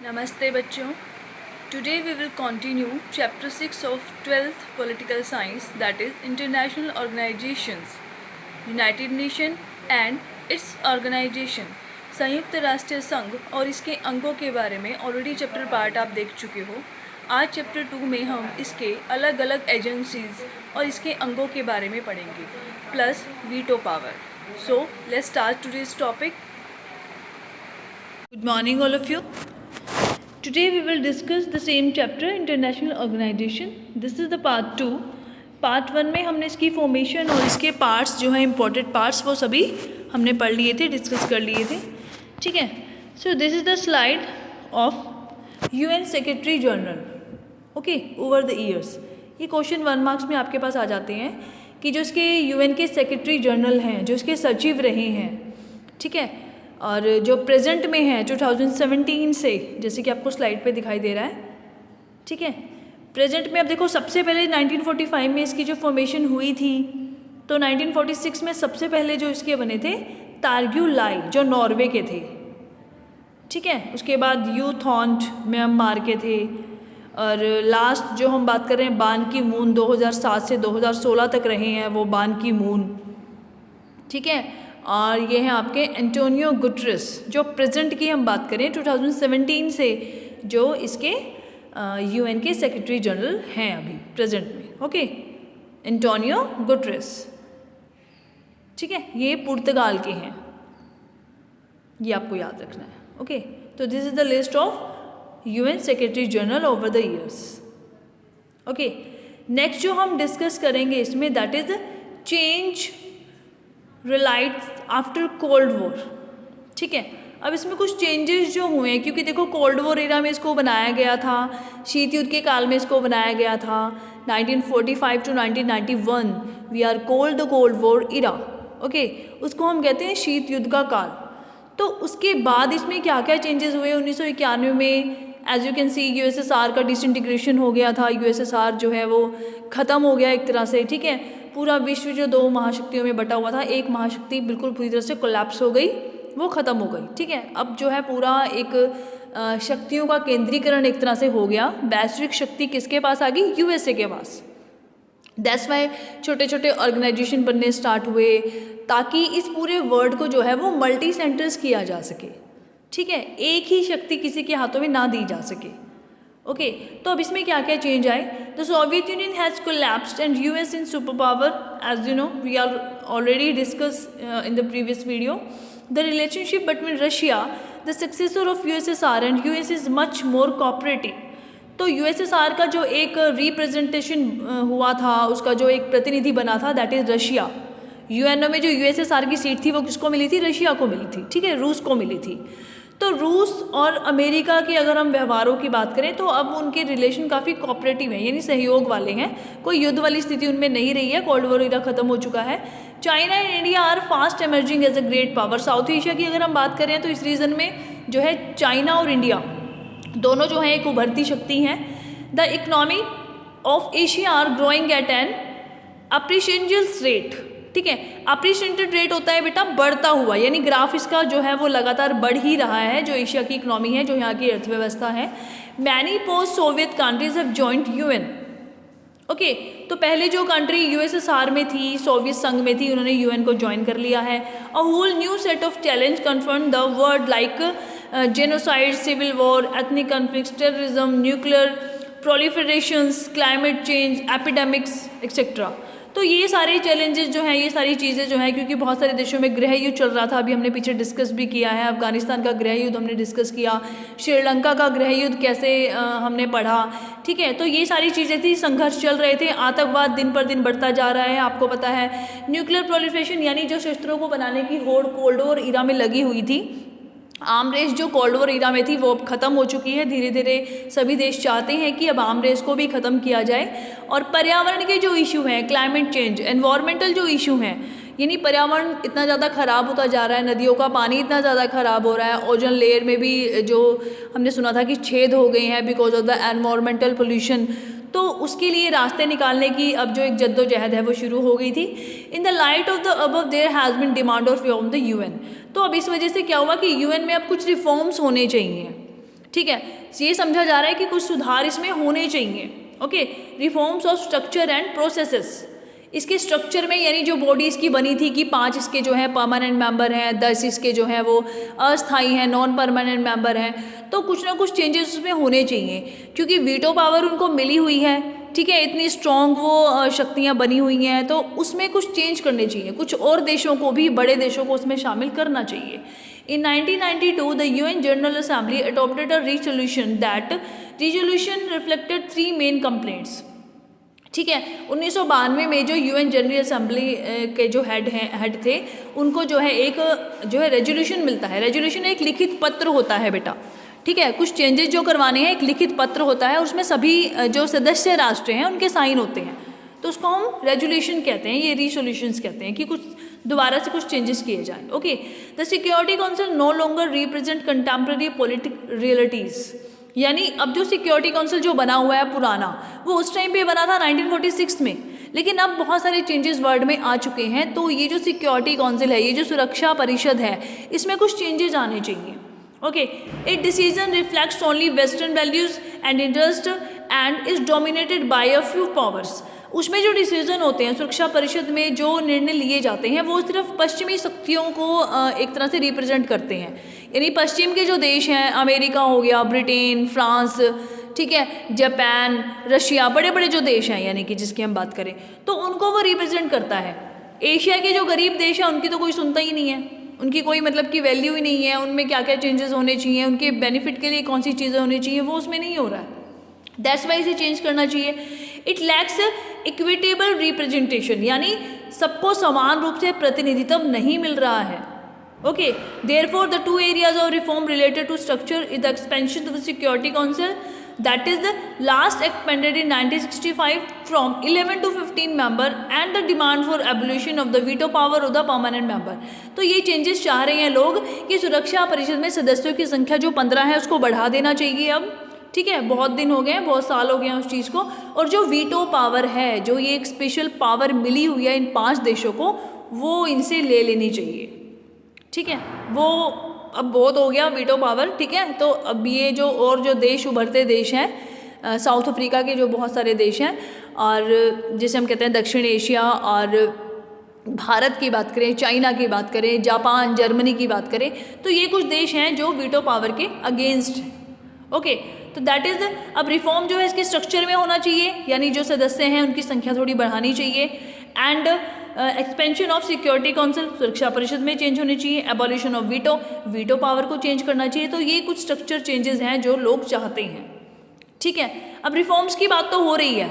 Namaste बच्चों. Today we will continue chapter 6 of 12th political science, that is international organizations, United Nation and its organization. संयुक्त राष्ट्र संघ और इसके अंगों के बारे में ऑलरेडी चैप्टर पार्ट आप देख चुके हो. आज चैप्टर 2 में हम इसके अलग अलग एजेंसीज और इसके अंगों के बारे में पढ़ेंगे plus veto power. So let's start today's topic. Good morning all of you. Today we will discuss the same chapter, international organization. This is the part 2. Part 1 में हमने इसकी फॉर्मेशन और इसके पार्ट्स जो हैं इम्पोर्टेंट पार्ट्स वो सभी हमने पढ़ लिए थे, डिस्कस कर लिए थे. ठीक है. So this is the slide of UN secretary general. Okay, over the years. ये क्वेश्चन 1 मार्क्स में आपके पास आ जाते हैं कि जो इसके यूएन के सेक्रेटरी जनरल हैं, जो इसके सचिव रहे हैं, ठीक है, और जो प्रेजेंट में है 2017 से, जैसे कि आपको स्लाइड पे दिखाई दे रहा है. ठीक है. प्रेजेंट में अब देखो, सबसे पहले 1945 में इसकी जो फॉर्मेशन हुई थी, तो 1946 में सबसे पहले जो इसके बने थे तारग्यू लाई, जो नॉर्वे के थे. ठीक है. उसके बाद यू थॉन्ट म्यांमार के थे, और लास्ट जो हम बात कर रहे हैं बान की मून 2007 से 2016 तक रहे हैं वो बान की मून. ठीक है. और ये हैं आपके एंटोनियो गुटरेस, जो प्रेजेंट की हम बात करें 2017 से, जो इसके यूएन के सेक्रेटरी जनरल हैं अभी प्रेजेंट में. Okay, Antonio Guterres. ठीक है. ये पुर्तगाल के हैं, ये आपको याद रखना है. ओके. तो this is the list of UN secretary general over the years. Okay. Next जो हम डिस्कस करेंगे इसमें, that is change realities after cold war. ठीक है. अब इसमें कुछ चेंजेस जो हुए हैं, क्योंकि देखो कोल्ड वॉर एरा में इसको बनाया गया था, शीत युद्ध के काल में इसको बनाया गया था. 1945 to 1991 we are called the cold war era. Okay, उसको हम कहते हैं शीत युद्ध का काल. तो उसके बाद इसमें क्या क्या चेंजेस हुए. 1991 में as you can see USSR का डिसइंटीग्रेशन हो गया था. यूएसएसआर जो है वो ख़त्म हो गया एक तरह से. ठीक है. पूरा विश्व जो 2 महाशक्तियों में बटा हुआ था, एक महाशक्ति बिल्कुल पूरी तरह से कोलैप्स हो गई, वो ख़त्म हो गई. ठीक है. अब जो है पूरा एक शक्तियों का केंद्रीकरण एक तरह से हो गया. वैश्विक शक्ति किसके पास आ गई? यूएसए के पास. दैट्स वाई छोटे छोटे ऑर्गेनाइजेशन बनने स्टार्ट हुए, ताकि इस पूरे वर्ल्ड को जो है वो मल्टी सेंटर्स किया जा सके. ठीक है. एक ही शक्ति किसी के हाथों में ना दी जा सके. ओके. तो अब इसमें क्या क्या चेंज आए. The Soviet Union has collapsed and US in super power, as you know we are already discuss in the previous video. The relationship between Russia, the successor of USSR, and US is much more cooperative. तो USSR का जो एक representation हुआ था, उसका जो एक प्रतिनिधि बना था, दैट इज़ रशिया. यूएनओ में जो यूएसएसआर की सीट थी वो किसको मिली थी? रशिया को मिली थी. ठीक है. रूस को मिली थी. तो रूस और अमेरिका के अगर हम व्यवहारों की बात करें तो अब उनके रिलेशन काफ़ी कोऑपरेटिव हैं, यानी सहयोग वाले हैं. कोई युद्ध वाली स्थिति उनमें नहीं रही है. कोल्ड वॉर एरा खत्म हो चुका है. China and India are fast emerging as a great power. South Asia की अगर हम बात करें तो इस रीजन में जो है चाइना और इंडिया दोनों जो हैं एक उभरती शक्ति हैं. The economy of Asia are growing at an appreciable rate. ठीक है. अप्रिशिएटेड रेट होता है बेटा बढ़ता हुआ, यानी ग्राफ इसका जो है वो लगातार बढ़ ही रहा है. जो एशिया की इकोनॉमी है, जो यहाँ की अर्थव्यवस्था है. Many post Soviet countries have joint UN. Okay. तो पहले जो कंट्री यूएसएसआर में थी, सोवियत संघ में थी, उन्होंने यूएन को ज्वाइन कर लिया है. A whole new set of challenge confront the world like genocide, civil war, ethnic conflicts, terrorism, nuclear proliferations, climate change, epidemics etcetera. तो ये सारे चैलेंजेस जो हैं, ये सारी चीज़ें जो हैं, क्योंकि बहुत सारे देशों में गृह युद्ध चल रहा था, अभी हमने पीछे डिस्कस भी किया है. अफगानिस्तान का गृह युद्ध हमने डिस्कस किया, श्रीलंका का गृह युद्ध कैसे हमने पढ़ा. ठीक है. तो ये सारी चीज़ें थी, संघर्ष चल रहे थे, आतंकवाद दिन पर दिन बढ़ता जा रहा है, आपको पता है. न्यूक्लियर प्रोलिफरेशन, यानी जो शस्त्रों को बनाने की होड़ कोल्ड वॉर ईरा में लगी हुई थी. आर्म रेस जो कोल्ड वॉर ईरा में थी वो अब ख़त्म हो चुकी है. धीरे धीरे सभी देश चाहते हैं कि अब आर्म रेस को भी ख़त्म किया जाए. और पर्यावरण के जो इशू हैं, क्लाइमेट चेंज, एनवायरमेंटल जो इशू हैं, यानी पर्यावरण इतना ज़्यादा ख़राब होता जा रहा है, नदियों का पानी इतना ज़्यादा ख़राब हो रहा है, ओजोन लेयर में भी जो हमने सुना था कि छेद हो गए हैं because of the environmental pollution. तो उसके लिए रास्ते निकालने की अब जो एक जद्दोजहद है वो शुरू हो गई थी. In the light of the above there has been demand of from the UN. तो अब इस वजह से क्या हुआ कि यूएन में अब कुछ रिफॉर्म्स होने चाहिए. ठीक है, ये समझा जा रहा है कि कुछ सुधार इसमें होने चाहिए। Okay, reforms of structure and processes, इसके स्ट्रक्चर में यानी जो बॉडी इसकी बनी थी कि 5 इसके जो है परमानेंट मेंबर हैं, 10 इसके जो है वो अस्थाई हैं, नॉन परमानेंट मेंबर हैं, तो कुछ ना कुछ चेंजेस उसमें होने चाहिए, क्योंकि वीटो पावर उनको मिली हुई है, ठीक है, इतनी स्ट्रॉन्ग वो शक्तियाँ बनी हुई हैं, तो उसमें कुछ चेंज करने चाहिए, कुछ और देशों को भी, बड़े देशों को उसमें शामिल करना चाहिए। In 1992, the UN General Assembly adopted a resolution that resolution reflected 3 main complaints. ठीक है, 1992 में जो UN जनरल असेंबली के जो हेड थे, उनको जो है एक जो है रेजोल्यूशन मिलता है। रेजोल्यूशन एक लिखित पत्र होता है बेटा, ठीक है, कुछ चेंजेस जो करवाने हैं, एक लिखित पत्र होता है, उसमें सभी जो सदस्य राष्ट्र हैं उनके साइन होते हैं, तो उसको हम रेजोल्यूशन कहते हैं, ये रिसोल्यूशंस कहते हैं कि कुछ दोबारा से कुछ चेंजेस किए जाएं। Okay, the security council no longer represent contemporary political realities, यानी अब जो सिक्योरिटी काउंसिल जो बना हुआ है पुराना, वो उस टाइम पे बना था 1946 में, लेकिन अब बहुत सारे चेंजेस वर्ल्ड में आ चुके हैं, तो ये जो सिक्योरिटी काउंसिल है, ये जो सुरक्षा परिषद है, इसमें कुछ चेंजेस आने चाहिए। Okay, it decision reflects only western values and interest and is dominated by a few powers, उसमें जो डिसीजन होते हैं सुरक्षा परिषद में, जो निर्णय लिए जाते हैं, वो सिर्फ पश्चिमी शक्तियों को एक तरह से रिप्रेजेंट करते हैं, यानी पश्चिम के जो देश हैं, अमेरिका हो गया, ब्रिटेन, फ्रांस, ठीक है, जापान, रशिया, बड़े बड़े जो देश हैं यानी कि जिसकी हम बात करें, तो उनको वो रिप्रेजेंट करता है। एशिया के जो गरीब देश हैं उनकी तो कोई सुनता ही नहीं है, उनकी कोई मतलब की वैल्यू ही नहीं है, उनमें क्या क्या चेंजेस होने चाहिए, उनके बेनिफिट के लिए कौन सी चीज़ें होनी चाहिए, वो उसमें नहीं हो रहा है। दैट्स वाई इसे चेंज करना चाहिए। इट लैक्स इक्विटेबल रिप्रेजेंटेशन, यानी सबको समान रूप से प्रतिनिधित्व नहीं मिल रहा है। Okay, therefore the 2 areas of reform related to structure is the expansion of the Security Council, that is the last expanded in 1965 from 11 to 15 member, and the demand for abolition of the veto power of the permanent member। तो ये changes चाह रहे हैं लोग कि सुरक्षा परिषद में सदस्यों की संख्या जो 15 है उसको बढ़ा देना चाहिए अब, ठीक है, बहुत दिन हो गए हैं, बहुत साल हो गए हैं उस चीज़ को, और जो वीटो पावर है, जो ये एक स्पेशल पावर मिली हुई है इन 5 देशों को, वो इनसे ले लेनी चाहिए, ठीक है, वो अब बहुत हो गया वीटो पावर, ठीक है। तो अब ये जो और जो देश उभरते देश हैं, साउथ अफ्रीका के जो बहुत सारे देश हैं, और जिसे हम कहते हैं दक्षिण एशिया, और भारत की बात करें, चाइना की बात करें, जापान, जर्मनी की बात करें, तो ये कुछ देश हैं जो वीटो पावर के अगेंस्ट हैं। ओके, तो दैट इज़, अब रिफॉर्म जो है इसके स्ट्रक्चर में होना चाहिए, यानी जो सदस्य हैं उनकी संख्या थोड़ी बढ़ानी चाहिए, and expansion of security council, सुरक्षा परिषद में चेंज होनी चाहिए, abolition of veto, veto power को चेंज करना चाहिए। तो ये कुछ स्ट्रक्चर चेंजेस हैं जो लोग चाहते हैं, ठीक है। अब रिफॉर्म्स की बात तो हो रही है,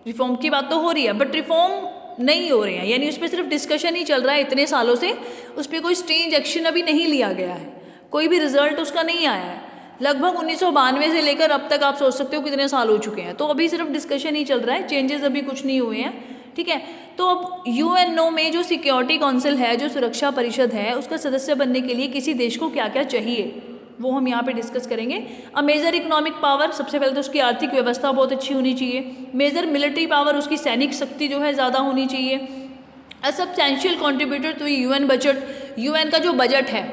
रिफॉर्म की बात तो हो रही है, बट रिफॉर्म नहीं हो रहे हैं, यानी उस पर सिर्फ डिस्कशन ही चल रहा है इतने सालों से, उस पर कोई स्ट्रेंज एक्शन अभी नहीं लिया गया है, कोई भी रिजल्ट उसका नहीं आया है। लगभग 1992 से लेकर अब तक आप सोच सकते हो कितने साल हो चुके हैं, तो अभी सिर्फ डिस्कशन ही चल रहा है, चेंजेस अभी कुछ नहीं हुए हैं, ठीक है। तो अब यूएनओ में जो सिक्योरिटी काउंसिल है, जो सुरक्षा परिषद है, उसका सदस्य बनने के लिए किसी देश को क्या क्या चाहिए, वो हम यहाँ पे डिस्कस करेंगे। अ मेजर इकोनॉमिक पावर, सबसे पहले तो उसकी आर्थिक व्यवस्था बहुत अच्छी होनी चाहिए। मेजर मिलिट्री पावर, उसकी सैनिक शक्ति जो है ज़्यादा होनी चाहिए। A substantial contributor to UN budget, UN का जो बजट है,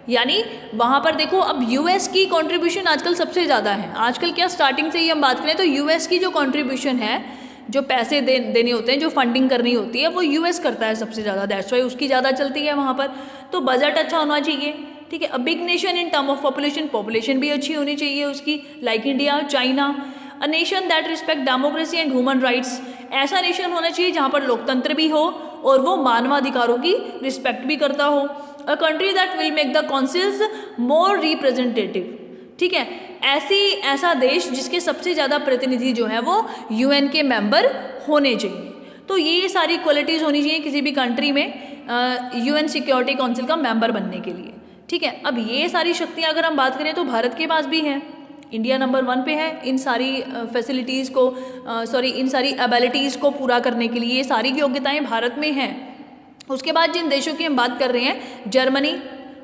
यानी वहाँ पर देखो अब यूएस की कंट्रीब्यूशन आजकल सबसे ज़्यादा है। आजकल क्या, स्टार्टिंग से ही हम बात करें तो यूएस की जो कंट्रीब्यूशन है, जो पैसे देने होते हैं, जो फंडिंग करनी होती है, वो यूएस करता है सबसे ज़्यादा, दैट्स वाई उसकी ज़्यादा चलती है वहाँ पर। तो बजट अच्छा होना चाहिए, ठीक है। A big nation in term of population, population भी अच्छी होनी चाहिए उसकी, like India, China. A nation that respect democracy and human rights, ऐसा नेशन होना चाहिए जहाँ पर लोकतंत्र भी हो और वो मानवाधिकारों की रिस्पेक्ट भी करता हो। A country that will make the councils more representative, ठीक है, ऐसा देश जिसके सबसे ज़्यादा प्रतिनिधि जो है वो यूएन के मेंबर होने चाहिए। तो ये सारी क्वालिटीज़ होनी चाहिए किसी भी कंट्री में यूएन सिक्योरिटी काउंसिल का मेंबर बनने के लिए, ठीक है। अब ये सारी शक्तियाँ अगर हम बात करें तो भारत के पास भी हैं, इंडिया नंबर 1 पे है इन सारी फैसिलिटीज़ को, इन सारी एबिलिटीज़ को पूरा करने के लिए, ये सारी योग्यताएँ भारत में हैं। उसके बाद जिन देशों की हम बात कर रहे हैं, Germany,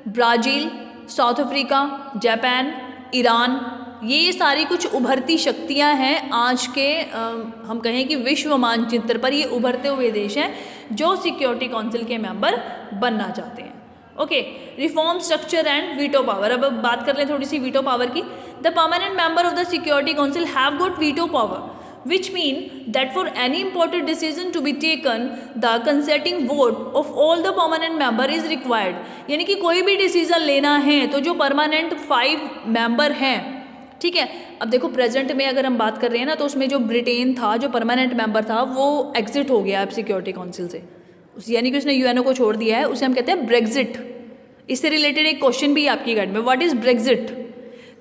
Brazil, south Africa, Japan, Iran, ये सारी कुछ उभरती शक्तियां हैं आज के हम कहें कि विश्व मानचित्र पर ये उभरते हुए देश हैं जो सिक्योरिटी काउंसिल के मेंबर बनना चाहते हैं। Okay, reform structure and veto power. अब बात कर लें थोड़ी सी वीटो पावर की। The permanent member of the security council have got veto power, which mean that for any important decision to be taken the consenting vote of all the permanent member is required। यानी कि कोई भी decision लेना है तो जो permanent 5 member हैं, ठीक है। अब देखो प्रेजेंट में अगर हम बात कर रहे हैं ना, तो उसमें जो ब्रिटेन था, जो परमानेंट मेंबर था, वो एग्जिट हो गया अब सिक्योरिटी काउंसिल से, यानी कि उसने यूएनओ को छोड़ दिया है। उसे हम कहते हैं ब्रेग्जिट। इससे रिलेटेड एक क्वेश्चन भी आपकी गाइड में, व्हाट इज ब्रेग्जिट?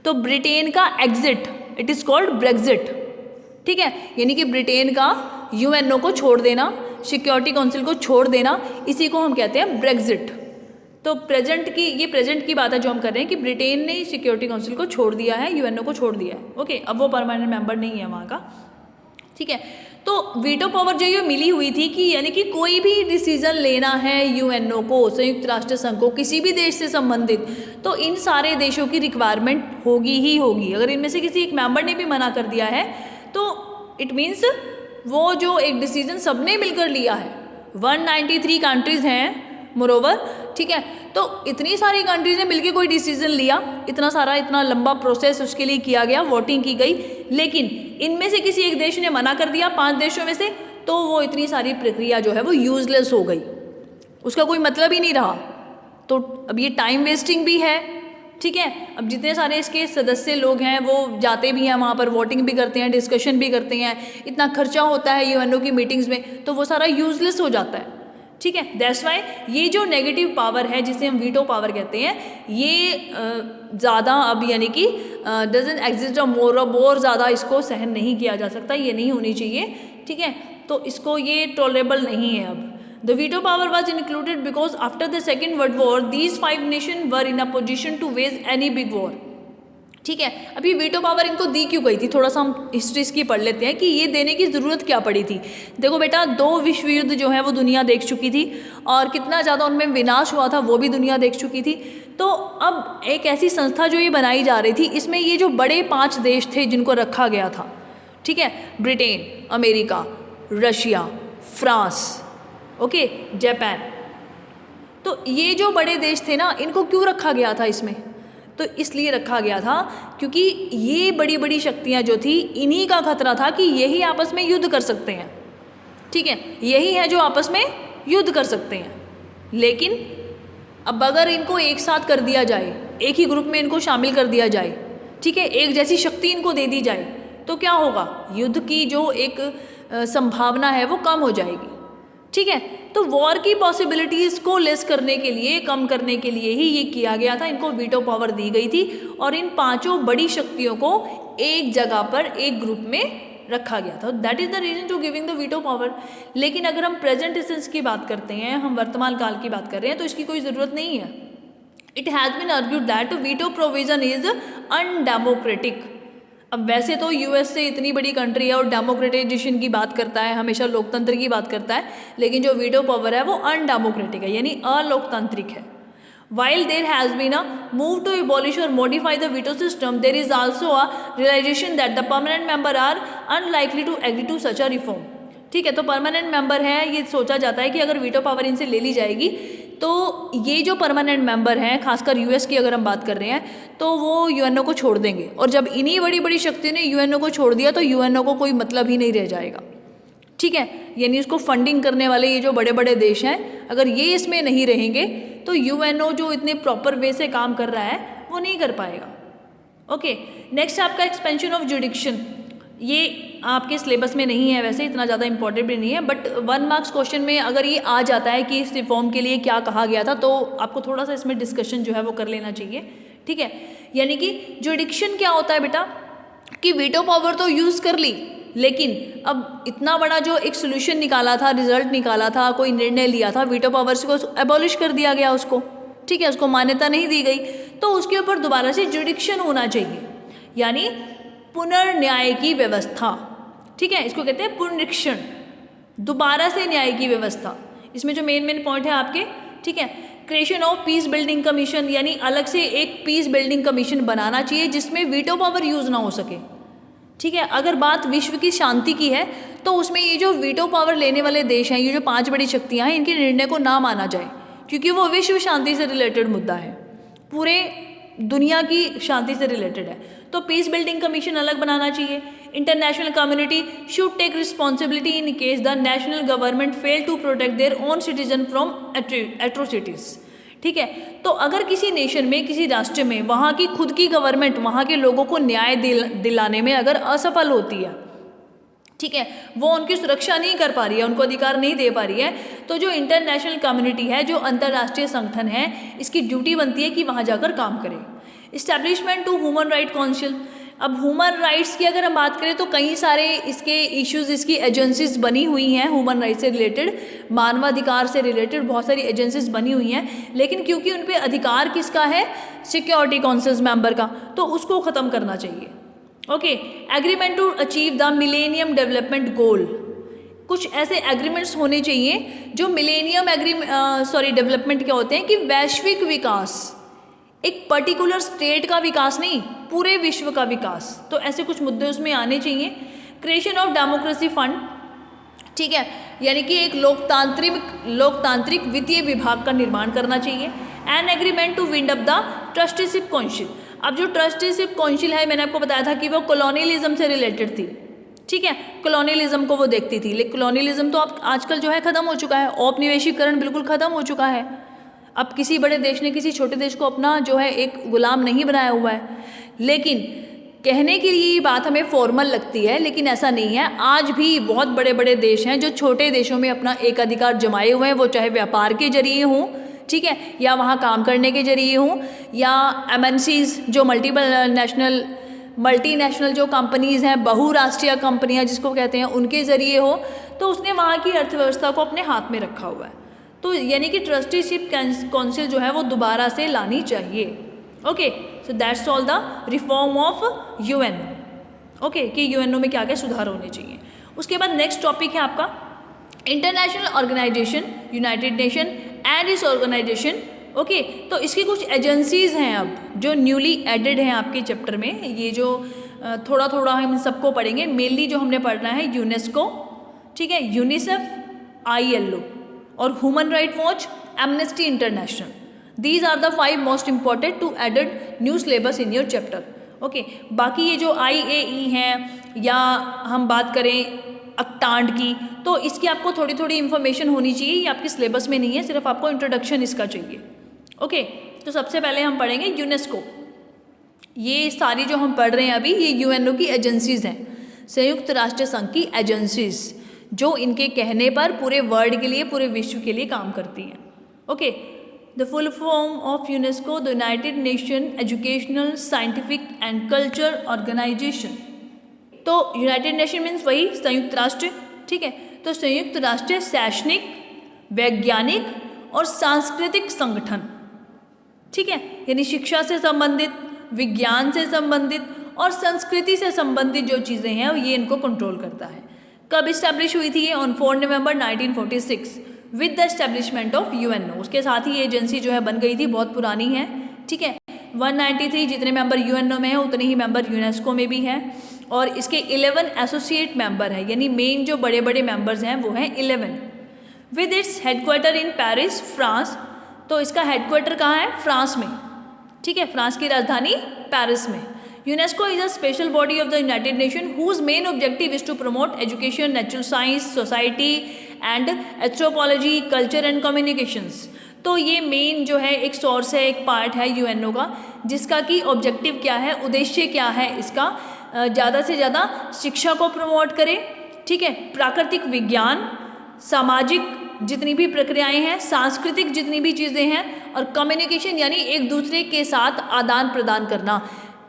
तो ब्रिटेन का exit, it is called Brexit, ठीक है। यानी कि ब्रिटेन का यूएनओ को छोड़ देना, सिक्योरिटी काउंसिल को छोड़ देना, इसी को हम कहते हैं ब्रेग्जिट। तो ये प्रेजेंट की बात है जो हम कर रहे हैं कि ब्रिटेन ने सिक्योरिटी काउंसिल को छोड़ दिया है, यूएनओ को छोड़ दिया है, ओके। अब वो परमानेंट मेंबर नहीं है वहाँ का, ठीक है। तो वीटो पावर जो ये मिली हुई थी कि यानी कि कोई भी डिसीजन लेना है यूएनओ को, संयुक्त राष्ट्र संघ को, किसी भी देश से संबंधित, तो इन सारे देशों की रिक्वायरमेंट होगी ही होगी। अगर इनमें से किसी एक मेंबर ने भी मना कर दिया है तो इट मीन्स वो जो एक डिसीजन सबने मिलकर लिया है, 193 कंट्रीज़ हैं मोरोवर, ठीक है। तो इतनी सारी कंट्रीज़ ने मिलकर कोई डिसीजन लिया, इतना लंबा प्रोसेस उसके लिए किया गया, वोटिंग की गई, लेकिन इनमें से किसी एक देश ने मना कर दिया, 5 देशों में से, तो वो इतनी सारी प्रक्रिया जो है वो यूजलेस हो गई, उसका कोई मतलब ही नहीं रहा। तो अब ये टाइम वेस्टिंग भी है, ठीक है। अब जितने सारे इसके सदस्य लोग हैं वो जाते भी हैं वहाँ पर, वोटिंग भी करते हैं, डिस्कशन भी करते हैं, इतना खर्चा होता है यूएनओ की मीटिंग्स में, तो वो सारा यूजलेस हो जाता है, ठीक है। दैट्स वाई ये जो नेगेटिव पावर है जिसे हम वीटो पावर कहते हैं, ये ज़्यादा अब यानी कि डजंट एग्जिस्ट और ज़्यादा इसको सहन नहीं किया जा सकता, ये नहीं होनी चाहिए, ठीक है। तो इसको ये टॉलरेबल नहीं है अब। The veto power was included because after the Second World War, these 5 nations were in a position to wage any big war, ठीक है। अभी वीटो पावर इनको दी क्यों गई थी, थोड़ा सा हम हिस्ट्री इसकी पढ़ लेते हैं कि ये देने की ज़रूरत क्या पड़ी थी। देखो बेटा, 2 विश्व युद्ध जो है वो दुनिया देख चुकी थी और कितना ज़्यादा उनमें विनाश हुआ था वो भी दुनिया देख चुकी थी। तो अब एक ऐसी संस्था जो ये बनाई जा रही थी, इसमें ये जो बड़े 5 देश थे जिनको रखा गया था, ठीक है, Britain, America, Russia, France, okay, Japan, तो ये जो बड़े देश थे ना, इनको क्यों रखा गया था इसमें? तो इसलिए रखा गया था क्योंकि ये बड़ी बड़ी शक्तियाँ जो थी, इन्हीं का खतरा था कि यही आपस में युद्ध कर सकते हैं, ठीक है, यही है जो आपस में युद्ध कर सकते हैं। लेकिन अब अगर इनको एक साथ कर दिया जाए, एक ही ग्रुप में इनको शामिल कर दिया जाए, ठीक है, एक जैसी शक्ति इनको दे दी जाए, तो क्या होगा, युद्ध की जो एक संभावना है वो कम हो जाएगी, ठीक है। तो वॉर की पॉसिबिलिटीज़ को लेस करने के लिए, कम करने के लिए ही ये किया गया था, इनको वीटो पावर दी गई थी और इन 5 बड़ी शक्तियों को एक जगह पर, एक ग्रुप में रखा गया था। That is the reason to giving the veto power. लेकिन अगर हम प्रेजेंट इंस्टेंस की बात करते हैं, हम वर्तमान काल की बात कर रहे हैं, तो इसकी कोई ज़रूरत नहीं है। It has been argued that veto provision is undemocratic. अब वैसे तो यूएस से इतनी बड़ी कंट्री है और डेमोक्रेटाइजेशन की बात करता है, हमेशा लोकतंत्र की बात करता है, लेकिन जो वीटो पावर है वो अनडेमोक्रेटिक है, यानी अलोकतांत्रिक है। While there has been a move to abolish or modify the veto system, there is also a realization that the permanent member are unlikely to agree to such a reform, ठीक है। तो permanent member है, ये सोचा जाता है कि अगर वीटो पावर इनसे ले ली जाएगी तो ये जो परमानेंट मेंबर हैं, खासकर यूएस की अगर हम बात कर रहे हैं, तो वो यूएनओ को छोड़ देंगे। और जब इन्हीं बड़ी बड़ी शक्तियों ने यूएनओ को छोड़ दिया तो यूएनओ को कोई मतलब ही नहीं रह जाएगा, ठीक है। यानी उसको फंडिंग करने वाले ये जो बड़े बड़े देश हैं, अगर ये इसमें नहीं रहेंगे तो यूएनओ जो इतने प्रॉपर वे से काम कर रहा है वो नहीं कर पाएगा, ओके। नेक्स्ट आपका एक्सपेंशन ऑफ जुडिक्शन, ये आपके सिलेबस में नहीं है, वैसे इतना ज़्यादा इंपॉर्टेंट भी नहीं है, बट 1 मार्क्स क्वेश्चन में अगर ये आ जाता है कि इस रिफॉर्म के लिए क्या कहा गया था, तो आपको थोड़ा सा इसमें डिस्कशन जो है वो कर लेना चाहिए, ठीक है। यानी कि जुडिक्शन क्या होता है बेटा, कि वीटो पावर तो यूज़ कर ली, लेकिन अब इतना बड़ा जो एक सोल्यूशन निकाला था, रिजल्ट निकाला था, कोई निर्णय लिया था, वीटो पावर से को एबॉलिश कर दिया गया उसको, ठीक है, उसको मान्यता नहीं दी गई, तो उसके ऊपर दोबारा से जुडिक्शन होना चाहिए, यानी पुनर्न्याय की व्यवस्था, ठीक है, इसको कहते हैं पुनरीक्षण, दोबारा से न्याय की व्यवस्था। इसमें जो मेन पॉइंट है आपके, ठीक है, creation of peace building commission, यानी अलग से एक पीस बिल्डिंग कमीशन बनाना चाहिए जिसमें वीटो पावर यूज़ ना हो सके, ठीक है। अगर बात विश्व की शांति की है तो उसमें ये जो वीटो पावर लेने वाले देश हैं, ये जो 5 बड़ी शक्तियाँ हैं, इनके निर्णय को ना माना जाए, क्योंकि वो विश्व शांति से रिलेटेड मुद्दा है। पूरे दुनिया की शांति से रिलेटेड है। तो पीस बिल्डिंग कमीशन अलग बनाना चाहिए। International community should take responsibility in case the national government fail to protect their own citizen from atrocities. ठीक है, तो अगर किसी नेशन में, किसी राष्ट्र में वहाँ की खुद की गवर्नमेंट वहाँ के लोगों को न्याय दिलाने में अगर असफल होती है, ठीक है, वो उनकी सुरक्षा नहीं कर पा रही है, उनको अधिकार नहीं दे पा रही है, तो जो इंटरनेशनल कम्युनिटी है, जो अंतर्राष्ट्रीय संगठन है, इसकी ड्यूटी बनती है कि वहाँ जाकर काम करे। Establishment to human right council. अब ह्यूमन राइट्स की अगर हम बात करें तो कई सारे इसके इश्यूज़, इसकी एजेंसीज बनी हुई हैं ह्यूमन राइट्स से रिलेटेड, मानवाधिकार से रिलेटेड बहुत सारी एजेंसीज बनी हुई हैं, लेकिन क्योंकि उन पर अधिकार किसका है, सिक्योरिटी काउंसिल्स मेंबर का, तो उसको ख़त्म करना चाहिए। Okay, agreement to achieve the millennium development goal. कुछ ऐसे एग्रीमेंट्स होने चाहिए जो मिलेनियम डेवलपमेंट क्या होते हैं कि वैश्विक विकास, एक पर्टिकुलर स्टेट का विकास नहीं, पूरे विश्व का विकास, तो ऐसे कुछ मुद्दे उसमें आने चाहिए। क्रिएशन ऑफ डेमोक्रेसी फंड, ठीक है, यानी कि एक लोकतांत्रिक वित्तीय विभाग का निर्माण करना चाहिए। An agreement to wind up the trusteeship council. अब जो ट्रस्टीशिप काउंसिल है, मैंने आपको बताया था कि वो कॉलोनियलिज्म से रिलेटेड थी, ठीक है, कॉलोनियलिज्म को वो देखती थी, लेकिन कॉलोनियलिज्म तो अब आजकल जो है ख़त्म हो चुका है, औपनिवेशीकरण बिल्कुल ख़त्म हो चुका है। अब किसी बड़े देश ने किसी छोटे देश को अपना जो है एक गुलाम नहीं बनाया हुआ है। लेकिन कहने के लिए ये बात हमें फॉर्मल लगती है, लेकिन ऐसा नहीं है। आज भी बहुत बड़े बड़े देश हैं जो छोटे देशों में अपना एक अधिकार जमाए हुए हैं, वो चाहे व्यापार के जरिए हों, ठीक है, या वहाँ काम करने के जरिए हों, या MNCs जो मल्टीनेशनल जो कंपनीज़ हैं, बहुराष्ट्रीय कंपनियाँ जिसको कहते हैं, उनके ज़रिए हो, तो उसने वहाँ की अर्थव्यवस्था को अपने हाथ में रखा हुआ है। तो यानी कि ट्रस्टीशिप काउंसिल जो है वो दोबारा से लानी चाहिए। Okay, so that's all the reform of UN। Okay, कि UNO में क्या क्या सुधार होने चाहिए। उसके बाद नेक्स्ट टॉपिक है आपका international organisation, United Nation and इस ऑर्गेनाइजेशन। ओके, तो इसकी कुछ एजेंसीज़ हैं अब जो न्यूली एडेड हैं आपके चैप्टर में। ये जो थोड़ा थोड़ा हम सबको पढ़ेंगे, मेनली जो हमने पढ़ना है यूनेस्को, ठीक है, यूनिसेफ, ILO और Human Right Watch, Amnesty International. These are the 5 most important to added new syllabus in your chapter. Okay, बाकी ये जो IAE हैं, या हम बात करें अक्टांड की, तो इसकी आपको थोड़ी थोड़ी इन्फॉर्मेशन होनी चाहिए, ये आपके सिलेबस में नहीं है, सिर्फ आपको इंट्रोडक्शन इसका चाहिए। ओके, तो सबसे पहले हम पढ़ेंगे यूनेस्को। ये सारी जो हम पढ़ रहे हैं अभी, ये UNO की एजेंसीज़ हैं, संयुक्त राष्ट्र संघ की एजेंसीज़, जो इनके कहने पर पूरे वर्ल्ड के लिए, पूरे विश्व के लिए काम करती हैं। Okay, the full form of UNESCO, the United Nation Educational, Scientific and Culture Organisation. तो यूनाइटेड नेशन मीन्स वही संयुक्त राष्ट्र, ठीक है, तो संयुक्त राष्ट्र शैक्षणिक, वैज्ञानिक और सांस्कृतिक संगठन, ठीक है, यानी शिक्षा से संबंधित, विज्ञान से संबंधित और संस्कृति से संबंधित जो चीज़ें हैं ये इनको कंट्रोल करता है। कब इस्टेब्लिश हुई थी ये? On 4 November 1946 with the establishment of UNO। उसके साथ ही ये एजेंसी जो है बन गई थी, बहुत पुरानी है, ठीक है। 193 जितने मेंबर UNO में हैं उतने ही मेंबर यूनेस्को में भी हैं, और इसके 11 एसोसिएट मेंबर हैं, यानी मेन जो बड़े बड़े मेंबर्स हैं वो हैं 11, with its headquarter in Paris, France. तो इसका हेडक्वार्टर कहाँ है? फ्रांस में, ठीक है, फ्रांस की राजधानी पेरिस में। UNESCO is a special body of the United Nations whose main objective is to promote education, natural science, society and anthropology, culture and communications। तो ये मेन जो है एक सोर्स है, एक पार्ट है UNO का, जिसका कि ऑब्जेक्टिव क्या है, उद्देश्य क्या है इसका, ज़्यादा से ज़्यादा शिक्षा को प्रमोट करे, ठीक है, प्राकृतिक विज्ञान, सामाजिक जितनी भी प्रक्रियाएं हैं, सांस्कृतिक जितनी भी चीज़ें हैं, और कम्युनिकेशन यानी एक दूसरे के साथ आदान प्रदान करना,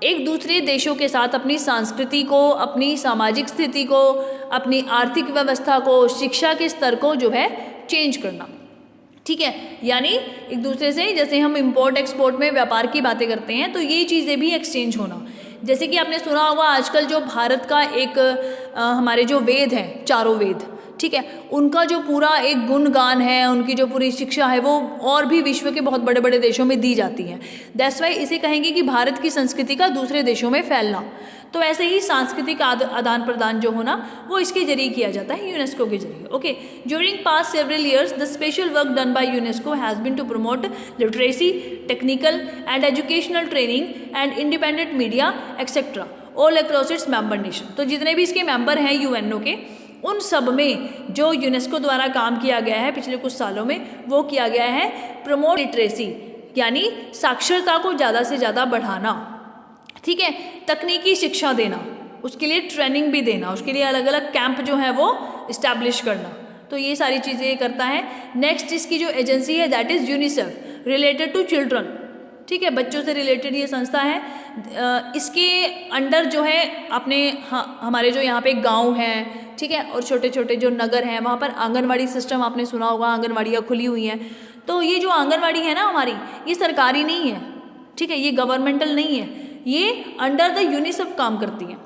एक दूसरे देशों के साथ अपनी संस्कृति को, अपनी सामाजिक स्थिति को, अपनी आर्थिक व्यवस्था को, शिक्षा के स्तर को जो है चेंज करना, ठीक है, यानी एक दूसरे से, जैसे हम इंपोर्ट एक्सपोर्ट में व्यापार की बातें करते हैं, तो ये चीज़ें भी एक्सचेंज होना। जैसे कि आपने सुना होगा आजकल जो भारत का एक हमारे जो वेद हैं, चारों वेद, ठीक है, उनका जो पूरा एक गुणगान है, उनकी जो पूरी शिक्षा है वो और भी विश्व के बहुत बड़े बड़े देशों में दी जाती है। दैट्स वाई इसे कहेंगे कि भारत की संस्कृति का दूसरे देशों में फैलना। तो ऐसे ही सांस्कृतिक आदान प्रदान जो होना वो इसके जरिए किया जाता है, यूनेस्को के जरिए। Okay, during past several years the special work done by UNESCO has been to promote literacy, technical and educational training and independent media etcetera all across its member nation. तो जितने भी इसके मेंबर हैं UNO के, उन सब में जो यूनेस्को द्वारा काम किया गया है पिछले कुछ सालों में, वो किया गया है प्रमोट लिटरेसी, यानी साक्षरता को ज़्यादा से ज़्यादा बढ़ाना, ठीक है, तकनीकी शिक्षा देना, उसके लिए ट्रेनिंग भी देना, उसके लिए अलग अलग कैंप जो है वो इस्टेब्लिश करना। तो ये सारी चीज़ें ये करता है। नेक्स्ट इसकी जो एजेंसी है that is UNICEF related to children, ठीक है, बच्चों से रिलेटेड ये संस्था है। इसके अंडर जो है अपने हमारे जो यहाँ पे गांव हैं, ठीक है, और छोटे छोटे जो नगर हैं वहाँ पर आंगनवाड़ी सिस्टम आपने सुना होगा, आंगनवाड़ियाँ खुली हुई हैं। तो ये जो आंगनवाड़ी है ना हमारी, ये सरकारी नहीं है, ठीक है, ये गवर्नमेंटल नहीं है, ये अंडर द यूनिसेफ काम करती हैं,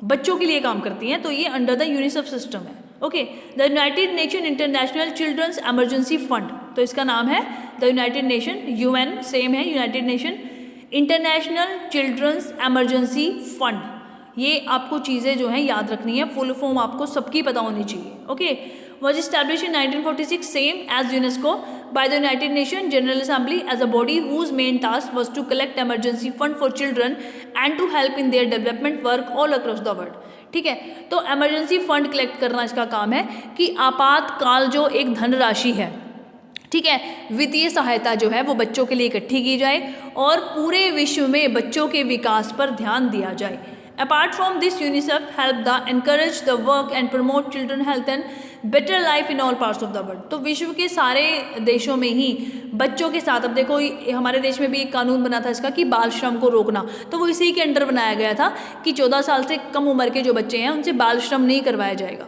बच्चों के लिए काम करती हैं, तो ये अंडर द यूनिसेफ सिस्टम है। Okay, the United Nation International Children's Emergency Fund, तो इसका नाम है the United Nation, UN same है, United Nation International Children's Emergency Fund. ये आपको चीज़ें जो हैं याद रखनी है, फुल फॉर्म आपको सबकी पता होनी चाहिए। Okay, was established in 1946 same as UNESCO by the United Nations General Assembly as a body whose main task was to collect emergency fund for children and to help in their development work all across the world। ठीक है, तो emergency fund collect करना इसका काम है कि आपातकाल जो एक धनराशि है, ठीक है, वित्तीय सहायता जो है वो बच्चों के लिए इकट्ठी की जाए और पूरे विश्व में बच्चों के विकास पर ध्यान दिया जाए। Apart from this, UNICEF help encourage the work and promote children health and better life in all parts of the world। तो विश्व के सारे देशों में ही बच्चों के साथ, अब देखो हमारे देश में भी एक कानून बना था इसका कि बाल श्रम को रोकना, तो वो इसी के अंडर बनाया गया था कि 14 साल से कम उम्र के जो बच्चे हैं उनसे बाल श्रम नहीं करवाया जाएगा।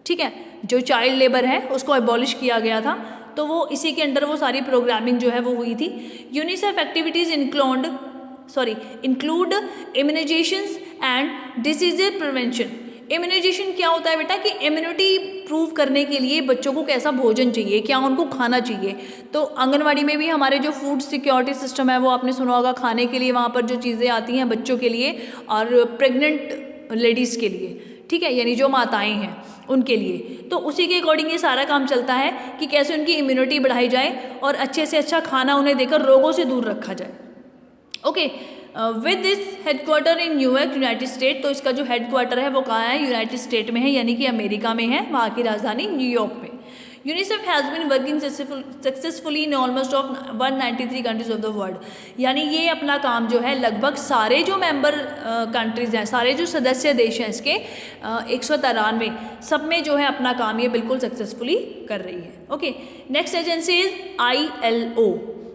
ठीक है, जो चाइल्ड लेबर है उसको एबॉलिश किया गया था, तो वो इसी के अंडर वो सारी प्रोग्रामिंग जो है वो हुई थी। UNICEF activities include immunisations and disease prevention. Immunisation क्या होता है बेटा कि इम्यूनिटी प्रूव करने के लिए बच्चों को कैसा भोजन चाहिए, क्या उनको खाना चाहिए। तो आंगनवाड़ी में भी हमारे जो फूड सिक्योरिटी सिस्टम है वो आपने सुना होगा, खाने के लिए वहाँ पर जो चीज़ें आती हैं बच्चों के लिए और प्रेग्नेंट लेडीज़ के लिए, ठीक है, यानी जो माताएं हैं उनके लिए, तो उसी के अकॉर्डिंग ये सारा काम चलता है कि कैसे उनकी इम्यूनिटी बढ़ाई जाए और अच्छे से अच्छा खाना उन्हें देकर रोगों से दूर रखा जाए। Okay, with this headquarter in New York United state. तो इसका जो हेडक्वार्टर है वो कहाँ है, यूनाइटेड स्टेट में है, यानी कि अमेरिका में है, वहाँ की राजधानी न्यूयॉर्क में। UNICEF has been working successfully in almost of 193 countries of the world. यानी ये अपना काम जो है लगभग सारे जो मेंबर कंट्रीज़ हैं, सारे जो सदस्य देश हैं इसके 193 सब में जो है अपना काम ये बिल्कुल सक्सेसफुली कर रही है। Okay, next agency is ILO,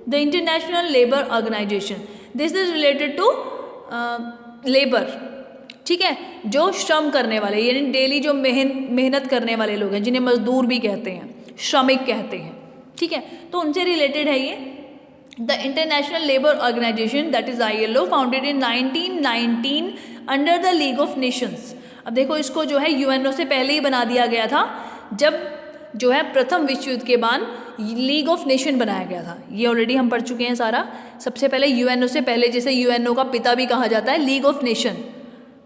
the International Labour Organisation. This is related to labour, ठीक है, जो श्रम करने वाले यानी डेली जो मेहनत करने वाले लोग हैं, जिन्हें मजदूर भी कहते हैं, श्रमिक कहते हैं, ठीक है, तो उनसे रिलेटेड है ये। The International Labour Organisation that is ILO founded in 1919 under the League of Nations. अब देखो इसको जो है UNO से पहले ही बना दिया गया था, जब जो है प्रथम विश्व युद्ध के बाद लीग ऑफ नेशन बनाया गया था। ये ऑलरेडी हम पढ़ चुके हैं सारा। सबसे पहले UNO से पहले, जैसे UNO का पिता भी कहा जाता है लीग ऑफ नेशन,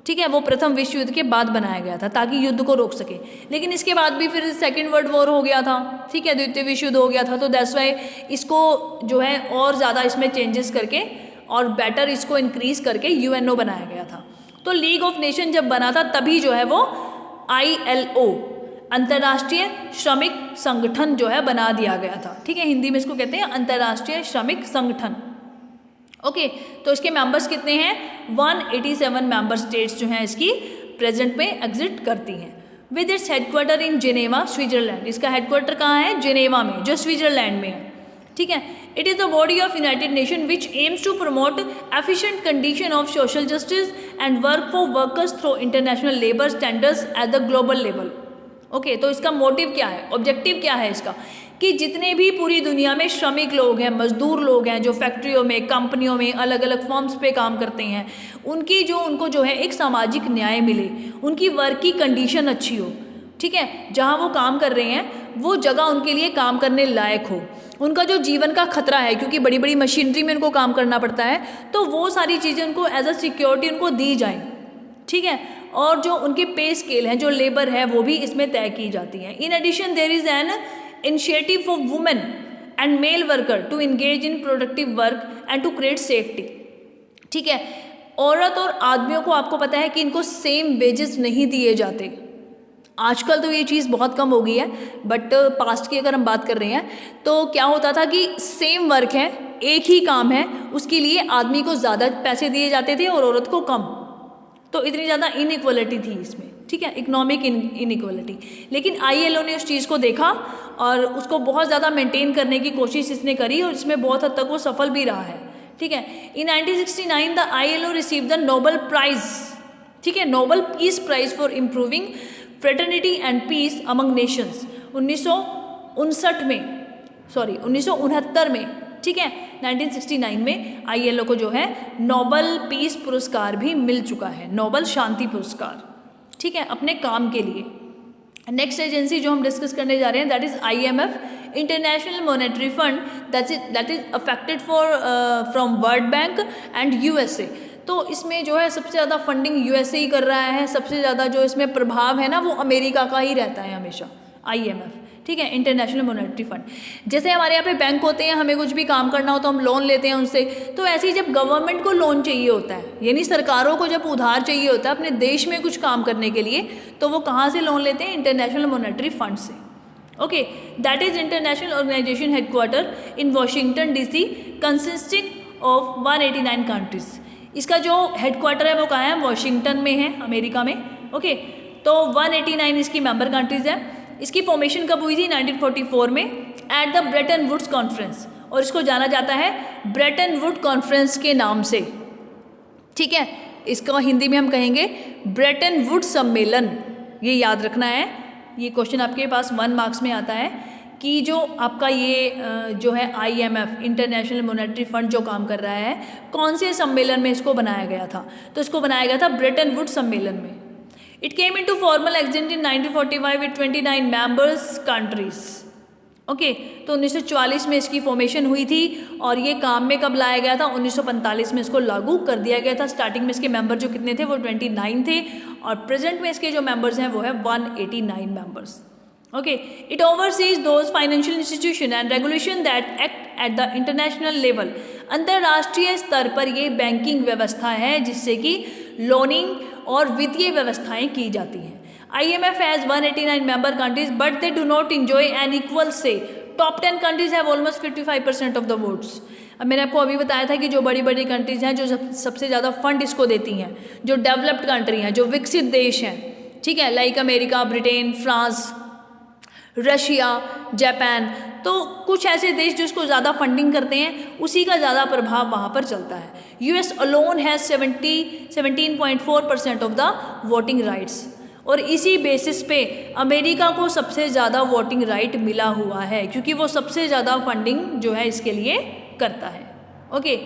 ठीक है, वो प्रथम विश्व युद्ध के बाद बनाया गया था ताकि युद्ध को रोक सके। लेकिन इसके बाद भी फिर सेकेंड वर्ल्ड वॉर हो गया था, ठीक है, द्वितीय विश्व युद्ध हो गया था, तो दैट्स वाई इसको जो है और ज़्यादा इसमें चेंजेस करके और बेटर इसको इंक्रीज़ करके UNO बनाया गया था। तो लीग ऑफ नेशन जब बना था तभी जो है वो ILO अंतर्राष्ट्रीय श्रमिक संगठन जो है बना दिया गया था, ठीक है, हिंदी में इसको कहते हैं अंतर्राष्ट्रीय श्रमिक संगठन। ओके, तो इसके मेंबर्स कितने हैं, 187 मेंबर स्टेट्स जो हैं इसकी प्रेजेंट में एग्जिस्ट करती हैं। With its headquarter in Geneva Switzerland. इसका हेडक्वार्टर कहाँ है, जेनेवा में, जो स्विट्जरलैंड में है, ठीक है। It is the body of United Nation which aims to promote efficient condition of social justice and work for workers through international labour standards at the global level. Okay, तो इसका motive क्या है, objective क्या है इसका, कि जितने भी पूरी दुनिया में श्रमिक लोग हैं, मजदूर लोग हैं, जो फैक्ट्रियों में, कंपनियों में, अलग अलग फर्म्स पे काम करते हैं, उनको जो है एक सामाजिक न्याय मिले, उनकी वर्क की कंडीशन अच्छी हो, ठीक है, जहाँ वो काम कर रहे हैं वो जगह उनके लिए काम करने लायक हो, उनका जो जीवन का खतरा है क्योंकि बड़ी बड़ी मशीनरी में उनको काम करना पड़ता है, तो वो सारी चीज़ें उनको एज अ सिक्योरिटी उनको दी जाए, ठीक है, और जो उनके पे स्केल हैं, जो लेबर है, वो भी इसमें तय की जाती है। In addition there is an initiative for women and male worker to engage in productive work and to create safety. ठीक है, औरत और आदमियों को आपको पता है कि इनको सेम वेजेस नहीं दिए जाते। आजकल तो ये चीज़ बहुत कम हो गई है, बट पास्ट की अगर हम बात कर रहे हैं तो क्या होता था कि सेम वर्क है, एक ही काम है, उसके लिए आदमी को ज़्यादा पैसे दिए जाते थे और औरत को कम। तो इतनी ज़्यादा इनइक्वलिटी थी इसमें, ठीक है, इकोनॉमिक इनइक्वलिटी। लेकिन ILO ने उस चीज़ को देखा और उसको बहुत ज़्यादा मेंटेन करने की कोशिश इसने करी और इसमें बहुत हद तक वो सफल भी रहा है। ठीक है, in 1969 the ILO receive the Nobel prize, ठीक है, Nobel peace prize for improving fraternity and peace among nations. 1969 में, ठीक है, 1969 में ILO को जो है नोबेल पीस पुरस्कार भी मिल चुका है, नोबेल शांति पुरस्कार, ठीक है, अपने काम के लिए। नेक्स्ट एजेंसी जो हम डिस्कस करने जा रहे हैं that is IMF, international Monetary fund, that is affected from world bank and USA। तो इसमें जो है सबसे ज़्यादा फंडिंग USA ही कर रहा है, सबसे ज़्यादा जो इसमें प्रभाव है ना वो अमेरिका का ही रहता है हमेशा, IMF, ठीक है, इंटरनेशनल मॉनेटरी फंड। जैसे हमारे यहाँ पे बैंक होते हैं, हमें कुछ भी काम करना हो तो हम लोन लेते हैं उनसे, तो ऐसे ही जब गवर्नमेंट को लोन चाहिए होता है, यानी सरकारों को जब उधार चाहिए होता है अपने देश में कुछ काम करने के लिए, तो वो कहाँ से लोन लेते हैं? इंटरनेशनल मॉनेटरी फंड से। Okay, that is international organisation headquarter in Washington DC, consisting of 189 countries. इसका जो हेडक्वार्टर है वो कहाँ है? वॉशिंगटन में है, अमेरिका में। ओके, तो 189 इसकी मेंबर कंट्रीज है। इसकी फॉर्मेशन कब हुई थी? 1944 में at the Bretton Woods conference, और इसको जाना जाता है ब्रेटन वुड कॉन्फ्रेंस के नाम से, ठीक है। इसका हिंदी में हम कहेंगे ब्रेटन वुड सम्मेलन, ये याद रखना है। ये क्वेश्चन आपके पास 1 मार्क्स में आता है कि जो आपका ये जो है IMF, इंटरनेशनल मॉनेटरी फंड, जो काम कर रहा है, कौन से सम्मेलन में इसको बनाया गया था? तो इसको बनाया गया था ब्रेटन वुड सम्मेलन में। It came into formal extent in 1945 with 29 members countries. Okay, तो 1944 में इसकी फॉर्मेशन हुई थी और ये काम में कब लाया गया था? 1945 में इसको लागू कर दिया गया था। स्टार्टिंग में इसके मेंबर जो कितने थे? वो 29 थे, और प्रेजेंट में इसके जो मेंबर्स हैं वो है 189 members. Okay, it overseas those financial institution and regulation that act at the international level. अंतर्राष्ट्रीय स्तर पर ये बैंकिंग व्यवस्था है जिससे कि लोनिंग और वित्तीय व्यवस्थाएं की जाती हैं। IMF has 189 member countries, but they do not enjoy an equal say. Top 10 countries have almost 55% of the votes. अब मैंने आपको अभी बताया था कि जो बड़ी बड़ी कंट्रीज हैं, जो सबसे ज़्यादा फंड इसको देती हैं, जो डेवलप्ड कंट्री हैं, जो विकसित देश हैं, ठीक है, like America, Britain, France, Russia, Japan, तो कुछ ऐसे देश जो इसको ज़्यादा फंडिंग करते हैं, उसी का ज़्यादा प्रभाव वहाँ पर चलता है। US alone has 17.4% of the voting rights, और इसी बेसिस पे अमेरिका को सबसे ज़्यादा वोटिंग राइट मिला हुआ है, क्योंकि वो सबसे ज़्यादा फंडिंग जो है इसके लिए करता है। Okay,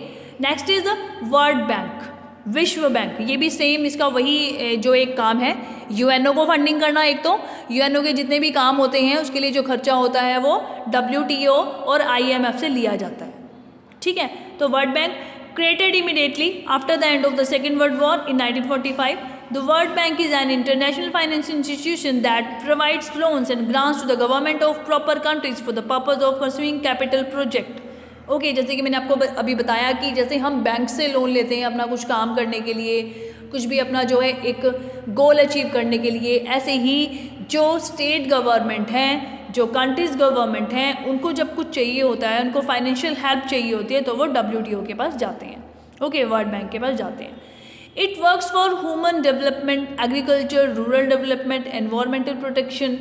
next is the world bank, विश्व बैंक। ये भी सेम इसका वही जो एक काम है, UNO को फंडिंग करना। एक तो UNO के जितने भी काम होते हैं उसके लिए जो खर्चा होता है वो WTO और IMF से लिया जाता है, ठीक है। तो world bank created immediately after the end of the Second World War in 1945. The World Bank is an international financial institution that provides loans and grants to the government of proper countries for the purpose of pursuing capital project. Okay, जैसे कि मैंने आपको अभी बताया कि जैसे हम bank से लोन लेते हैं अपना कुछ काम करने के लिए, कुछ भी अपना जो है एक गोल अचीव करने के लिए, ऐसे ही जो स्टेट गवर्नमेंट हैं, जो कंट्रीज गवर्नमेंट हैं, उनको जब कुछ चाहिए होता है, उनको फाइनेंशियल हेल्प चाहिए होती है, तो वो WTO के पास जाते हैं। ओके, वर्ल्ड बैंक के पास जाते हैं। It works for human development, agriculture, rural development, environmental protection,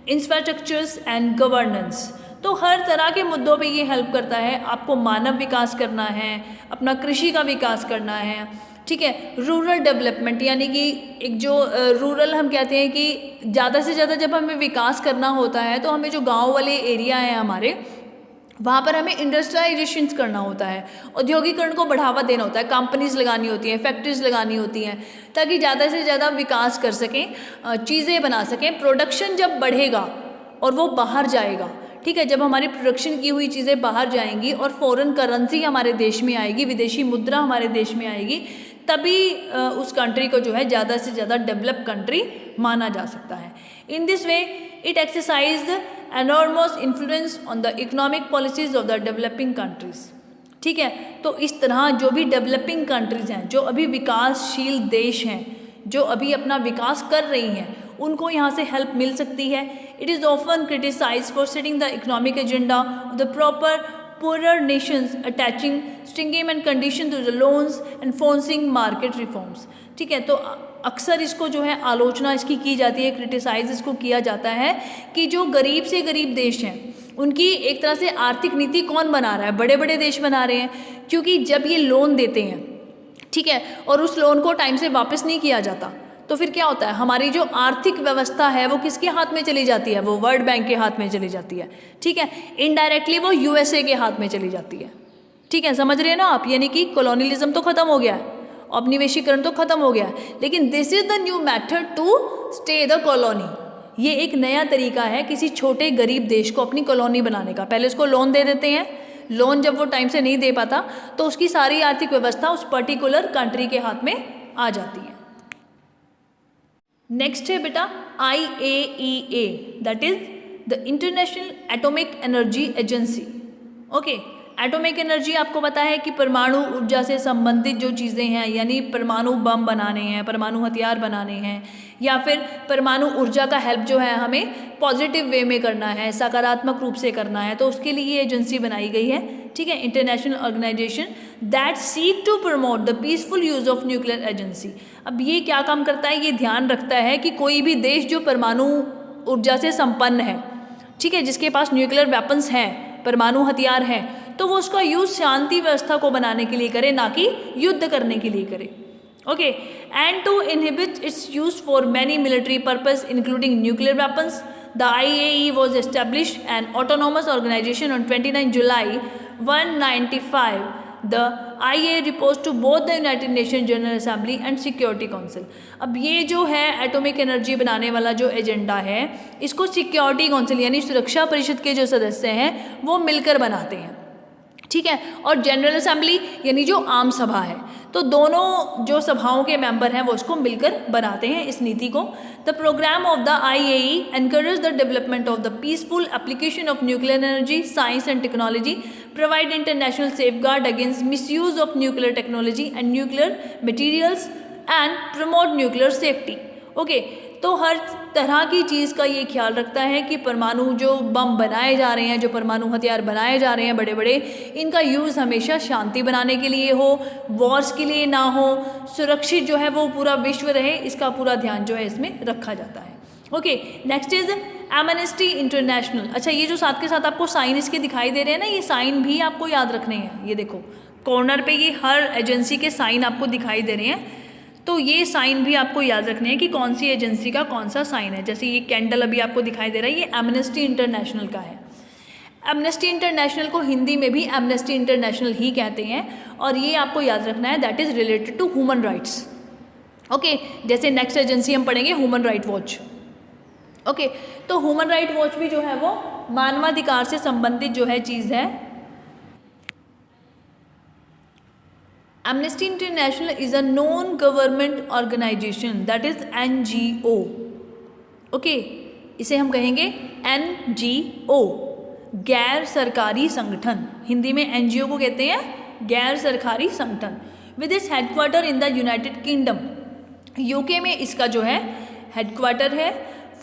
infrastructures and governance. तो हर तरह के मुद्दों पे ये हेल्प करता है। आपको मानव विकास करना है, अपना कृषि का विकास करना है, ठीक है। रूरल डेवलपमेंट यानी कि एक जो रूरल हम कहते हैं कि ज़्यादा से ज़्यादा जब हमें विकास करना होता है तो हमें जो गांव वाले एरिया हैं हमारे, वहाँ पर हमें इंडस्ट्रियलाइजेशन करना होता है, औद्योगिकरण को बढ़ावा देना होता है, कंपनीज लगानी होती हैं, फैक्ट्रीज लगानी होती हैं, ताकि ज़्यादा से ज़्यादा विकास कर सकें, चीज़ें बना सकें। प्रोडक्शन जब बढ़ेगा और वो बाहर जाएगा, ठीक है, जब हमारी प्रोडक्शन की हुई चीज़ें बाहर जाएंगी और फॉरेन करेंसी हमारे देश में आएगी, विदेशी मुद्रा हमारे देश में आएगी, तभी उस कंट्री को जो है ज़्यादा से ज़्यादा डेवलप कंट्री माना जा सकता है। In this way it exercise enormous influence on the economic policies of the developing countries. ठीक है, तो इस तरह जो भी डेवलपिंग कंट्रीज़ हैं, जो अभी विकासशील देश हैं, जो अभी अपना विकास कर रही हैं, उनको यहाँ से हेल्प मिल सकती है। It is often criticise for setting the economic agenda of the proper poorer nations attaching stringent and condition to the loans and forcing market reforms। ठीक है, तो अक्सर इसको जो है आलोचना इसकी की जाती है, क्रिटिसाइज इसको किया जाता है कि जो गरीब से गरीब देश हैं उनकी एक तरह से आर्थिक नीति कौन बना रहा है, बड़े बड़े देश बना रहे हैं। क्योंकि जब ये लोन देते हैं, ठीक है, और उस लोन को टाइम से वापस नहीं किया जाता, तो फिर क्या होता है, हमारी जो आर्थिक व्यवस्था है वो किसके हाथ में चली जाती है, वो वर्ल्ड बैंक के हाथ में चली जाती है। ठीक है, इनडायरेक्टली वो यूएसए के हाथ में चली जाती है। ठीक है, समझ रहे हैं ना आप, यानी कि कॉलोनियलिज्म तो खत्म हो गया है, औपनिवेशीकरण तो खत्म हो गया है, लेकिन this is the new method to stay the colony. ये एक नया तरीका है किसी छोटे गरीब देश को अपनी कॉलोनी बनाने का। पहले उसको लोन दे देते हैं, लोन जब वो टाइम से नहीं दे पाता तो उसकी सारी आर्थिक व्यवस्था उस पर्टिकुलर कंट्री के हाथ में आ जाती है। नेक्स्ट है बेटा IAEA, that is the international atomic energy agency. Okay, atomic energy आपको पता है कि परमाणु ऊर्जा से संबंधित जो चीज़ें हैं, यानी परमाणु बम बनाने हैं, परमाणु हथियार बनाने हैं, या फिर परमाणु ऊर्जा का हेल्प जो है हमें पॉजिटिव वे में करना है, सकारात्मक रूप से करना है, तो उसके लिए ये एजेंसी बनाई गई है। ठीक है, international organisation that seek to promote the peaceful use of nuclear agency. अब ये क्या काम करता है, ये ध्यान रखता है कि कोई भी देश जो परमाणु ऊर्जा से संपन्न है, ठीक है, जिसके पास न्यूक्लियर वेपन्स हैं, परमाणु हथियार हैं, तो वो उसका यूज़ शांति व्यवस्था को बनाने के लिए करे, ना कि युद्ध करने के लिए करे। Okay, and to inhibit its use for many military purpose including nuclear weapons. The IAEA was established an autonomous organization on 29 July 1995. The IAEA reports to both the United Nations General Assembly and Security Council। अब ये जो है atomic energy बनाने वाला जो agenda है, इसको security council यानी सुरक्षा परिषद के जो सदस्य हैं वो मिलकर बनाते हैं। ठीक है, और जनरल असेंबली यानी जो आम सभा है, तो दोनों जो सभाओं के मेंबर हैं वो इसको मिलकर बनाते हैं इस नीति को। The programme of the IAEA encourage the development of the peaceful application of nuclear energy, science and technology, provide international safeguard against misuse of nuclear technology and nuclear materials and promote nuclear safety. Okay, तो हर तरह की चीज़ का ये ख्याल रखता है कि परमाणु जो बम बनाए जा रहे हैं, जो परमाणु हथियार बनाए जा रहे हैं बड़े बड़े, इनका यूज़ हमेशा शांति बनाने के लिए हो, वॉर्स के लिए ना हो, सुरक्षित जो है वो पूरा विश्व रहे, इसका पूरा ध्यान जो है इसमें रखा जाता है। Okay, next is amnesty international. अच्छा, ये जो साथ के साथ आपको साइन इसके दिखाई दे रहे हैं ना, ये साइन भी आपको याद रखने हैं। ये देखो कॉर्नर पे ये हर एजेंसी के साइन आपको दिखाई दे रहे हैं, तो ये साइन भी आपको याद रखने हैं कि कौन सी एजेंसी का कौन सा साइन है। जैसे ये कैंडल अभी आपको दिखाई दे रहा है, ये एमनेस्टी इंटरनेशनल का है। एमनेस्टी इंटरनेशनल को हिंदी में भी एमनेस्टी इंटरनेशनल ही कहते हैं, और ये आपको याद रखना है that is related to human rights. Okay, जैसे नेक्स्ट एजेंसी हम पढ़ेंगे ह्यूमन राइट वॉच। ओके, तो ह्यूमन राइट वॉच भी जो है वो मानवाधिकार से संबंधित जो है चीज़ है। Amnesty International is a non-government organization, that is NGO। Okay, इसे हम कहेंगे NGO, गैर सरकारी संगठन। हिंदी में NGO को कहते हैं गैर सरकारी संगठन। With its headquarter in the United kingdom, UK में इसका जो है हेडक्वार्टर है।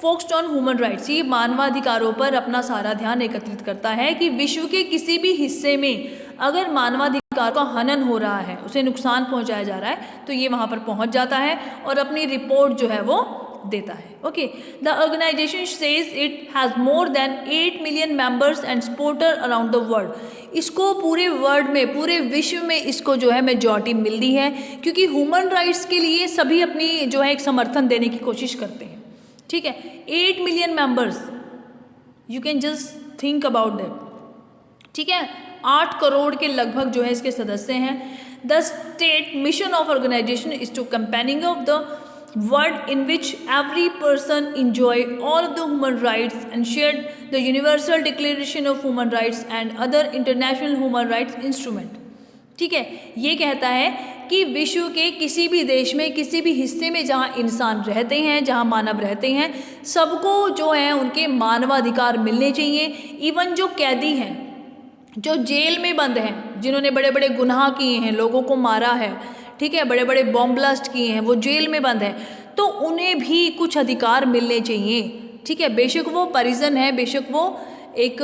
फोकस्ड ऑन ह्यूमन राइट्स, ये मानवाधिकारों पर अपना सारा ध्यान एकत्रित करता है कि विश्व के किसी भी हिस्से में अगर मानवाधिकार का हनन हो रहा है, उसे नुकसान पहुंचाया जा रहा है, तो ये वहाँ पर पहुंच जाता है और अपनी रिपोर्ट जो है वो देता है। Okay, the organisation says it has more than 8 million members and supporter around the world. इसको पूरे वर्ल्ड में, पूरे विश्व में इसको जो है मेजॉरिटी मिलती है, क्योंकि ह्यूमन राइट्स के लिए सभी अपनी जो है एक समर्थन देने की कोशिश करते हैं। ठीक है, 8 million members, you can just think about that. ठीक है, 8 करोड़ के लगभग जो है इसके सदस्य हैं। The state mission of organisation is to campaigning of the world in which every person enjoy all of the human rights and share the Universal Declaration of Human rights and other international human rights instrument. ठीक है, ये कहता है कि विश्व के किसी भी देश में, किसी भी हिस्से में जहाँ इंसान रहते हैं, जहाँ मानव रहते हैं, सबको जो है उनके मानवाधिकार मिलने चाहिए। इवन जो कैदी हैं, जो जेल में बंद हैं, जिन्होंने बड़े बड़े गुनाह किए हैं, लोगों को मारा है, ठीक है, बड़े बड़े बॉम्ब ब्लास्ट किए हैं, वो जेल में बंद हैं, तो उन्हें भी कुछ अधिकार मिलने चाहिए, ठीक है। बेशक वो परिजन है, बेशक वो एक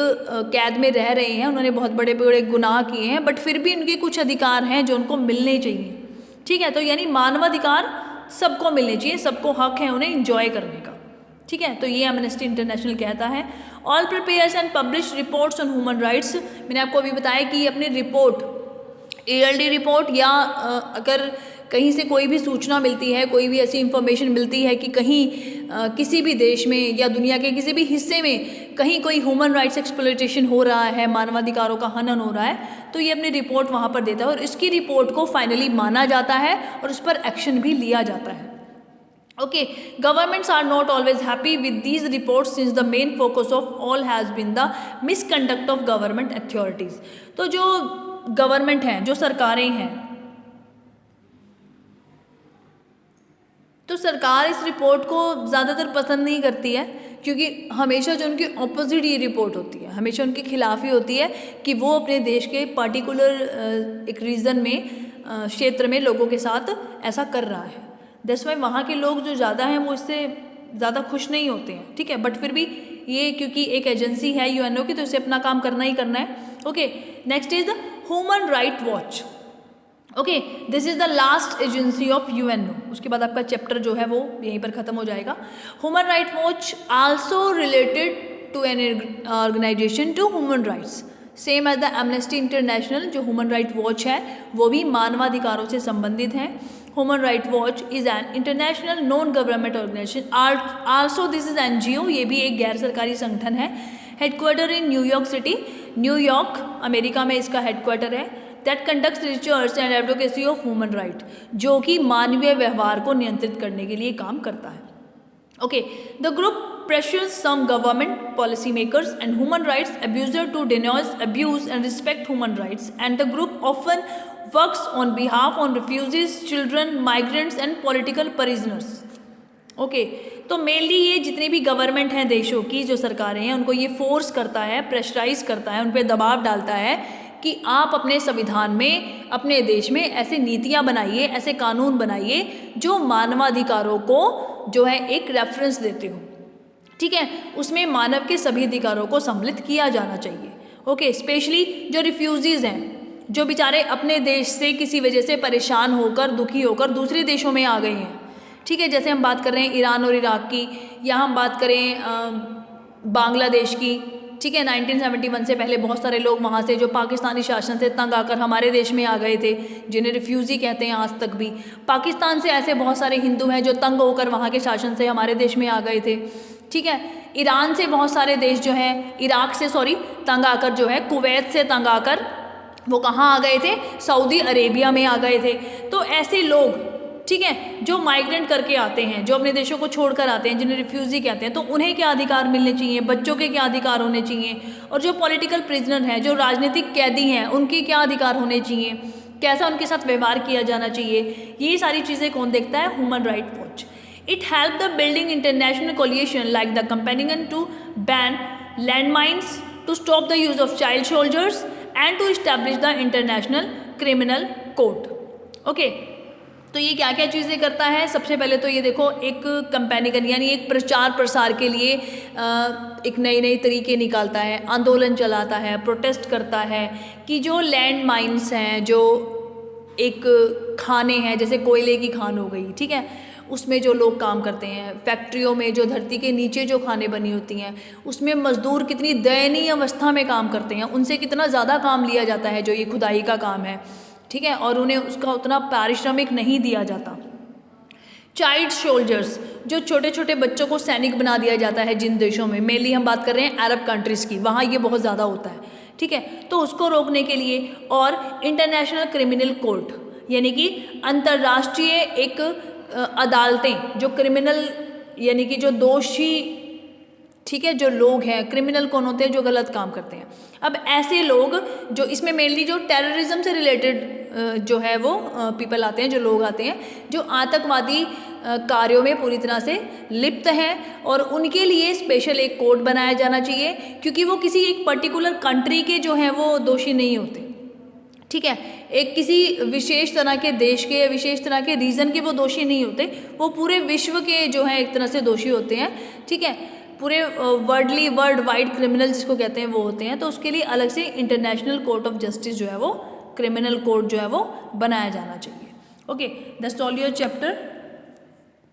कैद में रह रहे हैं, उन्होंने बहुत बड़े बड़े गुनाह किए हैं, बट फिर भी उनके कुछ अधिकार हैं जो उनको मिलने चाहिए, ठीक है। तो यानी मानवाधिकार सबको मिलने चाहिए, सबको हक है उन्हें इंजॉय करने का, ठीक है। तो ये एमनेस्टी इंटरनेशनल कहता है। All prepares and publish reports on human rights, मैंने आपको अभी बताया कि अपनी रिपोर्ट, ईएलडी रिपोर्ट, या अगर कहीं से कोई भी सूचना मिलती है, कोई भी ऐसी इंफॉर्मेशन मिलती है कि कहीं किसी भी देश में या दुनिया के किसी भी हिस्से में कहीं कोई ह्यूमन राइट्स एक्सप्लॉयटेशन हो रहा है, मानवाधिकारों का हनन हो रहा है, तो ये अपनी रिपोर्ट वहाँ पर देता है और इसकी रिपोर्ट को फाइनली माना जाता है और उस पर एक्शन भी लिया जाता है। Okay, governments are not always happy with these reports since the main focus of all has been the misconduct of government authorities. तो जो गवर्नमेंट हैं, जो सरकारें हैं, तो सरकार इस रिपोर्ट को ज़्यादातर पसंद नहीं करती है, क्योंकि हमेशा जो उनकी ऑपोजिट ये रिपोर्ट होती है, हमेशा उनके खिलाफ ही होती है कि वो अपने देश के पर्टिकुलर एक रीजन में, क्षेत्र में लोगों के साथ ऐसा कर रहा है। दैट्स वाई वहाँ के लोग जो ज़्यादा हैं वो इससे ज़्यादा खुश नहीं होते हैं, ठीक है। बट फिर भी ये क्योंकि एक एजेंसी है यूएनओ की, तो इसे अपना काम करना ही करना है। Okay, next is the human Right Watch. Okay, this is the last agency of UNO. उसके बाद आपका चैप्टर जो है वो यहीं पर ख़त्म हो जाएगा। Human Right Watch also related to an organisation to human rights, same as the Amnesty International. जो ह्यूमन राइट वॉच है वो भी मानवाधिकारों से संबंधित है। Human Right Watch is an international non government organisation, also this is NGO, ये भी एक गैर सरकारी संगठन है। Headquarter in New York city, New York America में इसका हेडक्वार्टर है। That conducts research and advocacy of human right, जो कि मानवीय व्यवहार को नियंत्रित करने के लिए काम करता है। Okay, the group pressures some government policy makers and human rights abuser to denounce abuse and respect human rights, and the group often works on behalf on refugees, children, migrants and political prisoners. Okay, तो mainly ये जितनी भी government हैं देशों की, जो सरकारें हैं, उनको ये फोर्स करता है, प्रेशराइज करता है, उन पर दबाव डालता है कि आप अपने संविधान में, अपने देश में ऐसे नीतियाँ बनाइए, ऐसे कानून बनाइए जो मानवाधिकारों को जो है एक रेफरेंस देते हो, ठीक है। उसमें मानव के सभी अधिकारों को सम्मिलित किया जाना चाहिए। ओके, स्पेशली जो रिफ्यूजीज़ हैं, जो बेचारे अपने देश से किसी वजह से परेशान होकर, दुखी होकर दूसरे देशों में आ गए हैं, ठीक है। जैसे हम बात कर रहे हैं ईरान और इराक की, या हम बात करें बांग्लादेश की, ठीक है। 1971 से पहले बहुत सारे लोग वहाँ से जो पाकिस्तानी शासन से तंग आकर हमारे देश में आ गए थे, जिन्हें रिफ्यूज़ी कहते हैं आज तक भी। पाकिस्तान से ऐसे बहुत सारे हिंदू हैं जो तंग होकर वहाँ के शासन से हमारे देश में आ गए थे, ठीक है। ईरान से बहुत सारे देश जो हैं, इराक से तंग आकर जो है, कुवैत से तंग आकर वो कहाँ आ गए थे, सऊदी अरेबिया में आ गए थे। तो ऐसे लोग, ठीक है, जो माइग्रेंट करके आते हैं, जो अपने देशों को छोड़कर आते हैं, जिन्हें रिफ्यूज़ी कहते हैं, तो उन्हें क्या अधिकार मिलने चाहिए, बच्चों के क्या अधिकार होने चाहिए, और जो पॉलिटिकल प्रिजनर हैं, जो राजनीतिक कैदी हैं, उनके क्या अधिकार होने चाहिए, कैसा उनके साथ व्यवहार किया जाना चाहिए, ये सारी चीज़ें कौन देखता है? Human Right watch. It helped the building international coalition like the Companion to ban landmines, to stop the use of child soldiers and to establish the International Criminal Court. Okay, तो ये क्या क्या चीज़ें करता है? सबसे पहले तो ये देखो, एक कंपेनिगन यानी एक प्रचार प्रसार के लिए एक नई नई तरीके निकालता है, आंदोलन चलाता है, प्रोटेस्ट करता है कि जो लैंड माइन्स हैं, जो एक खाने हैं, जैसे कोयले की खान हो गई, ठीक है, उसमें जो लोग काम करते हैं, फैक्ट्रियों में जो धरती के नीचे जो खाने बनी होती हैं, उसमें मज़दूर कितनी दयनीय अवस्था में काम करते हैं, उनसे कितना ज़्यादा काम लिया जाता है जो ये खुदाई का काम है, ठीक है, और उन्हें उसका उतना पारिश्रमिक नहीं दिया जाता। चाइल्ड सोल्जर्स, जो छोटे छोटे बच्चों को सैनिक बना दिया जाता है जिन देशों में, मेनली हम बात कर रहे हैं अरब कंट्रीज़ की, वहाँ ये बहुत ज़्यादा होता है, ठीक है, तो उसको रोकने के लिए। और इंटरनेशनल क्रिमिनल कोर्ट, यानी कि अंतर्राष्ट्रीय एक अदालतें, जो क्रिमिनल यानी कि जो दोषी ठीक है, जो लोग हैं, क्रिमिनल कौन होते हैं, जो गलत काम करते हैं। अब ऐसे लोग जो इसमें मेनली जो टेररिज्म से रिलेटेड जो है वो पीपल आते हैं, जो लोग आते हैं जो आतंकवादी कार्यों में पूरी तरह से लिप्त हैं, और उनके लिए स्पेशल एक कोड बनाया जाना चाहिए, क्योंकि वो किसी एक पर्टिकुलर कंट्री के जो हैं वो दोषी नहीं होते। ठीक है, एक किसी विशेष तरह के देश के, विशेष तरह के रीजन के वो दोषी नहीं होते, वो पूरे विश्व के जो है एक तरह से दोषी होते हैं। ठीक है, पूरे वर्ल्ड वाइड क्रिमिनल जिसको कहते हैं वो होते हैं। तो उसके लिए अलग से इंटरनेशनल कोर्ट ऑफ जस्टिस जो है वो क्रिमिनल कोड जो है वो बनाया जाना चाहिए। Okay, that's all your chapter.